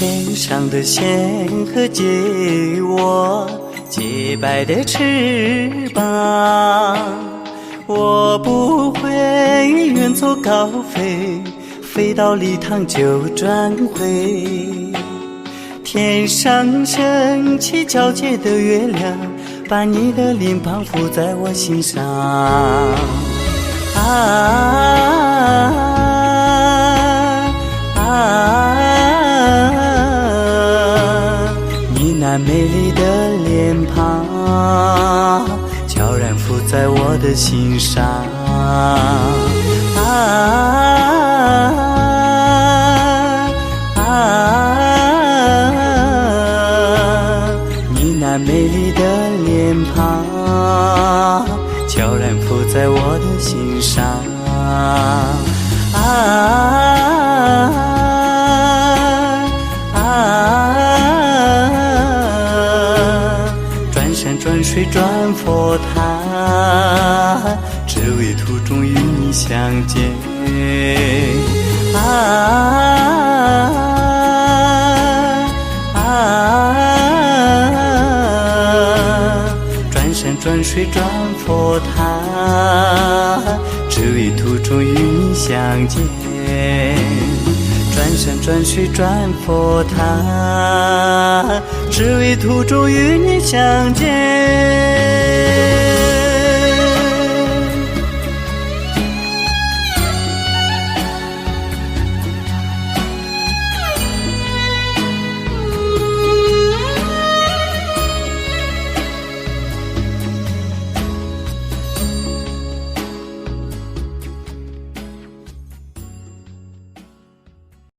天上的仙鹤借予我洁白的翅膀，我不会远走高飞，飞到礼堂就转回。天上升起皎洁的月亮，把你的脸庞附在我心上。你那美丽的脸庞悄然附在我的心上。你那美丽的脸庞悄然附在我的心上。转山转水转佛塔，只为途中与你相见。转山转水转佛塔，只为途中与你相见。转山转水转佛塔，只为途中与你相见。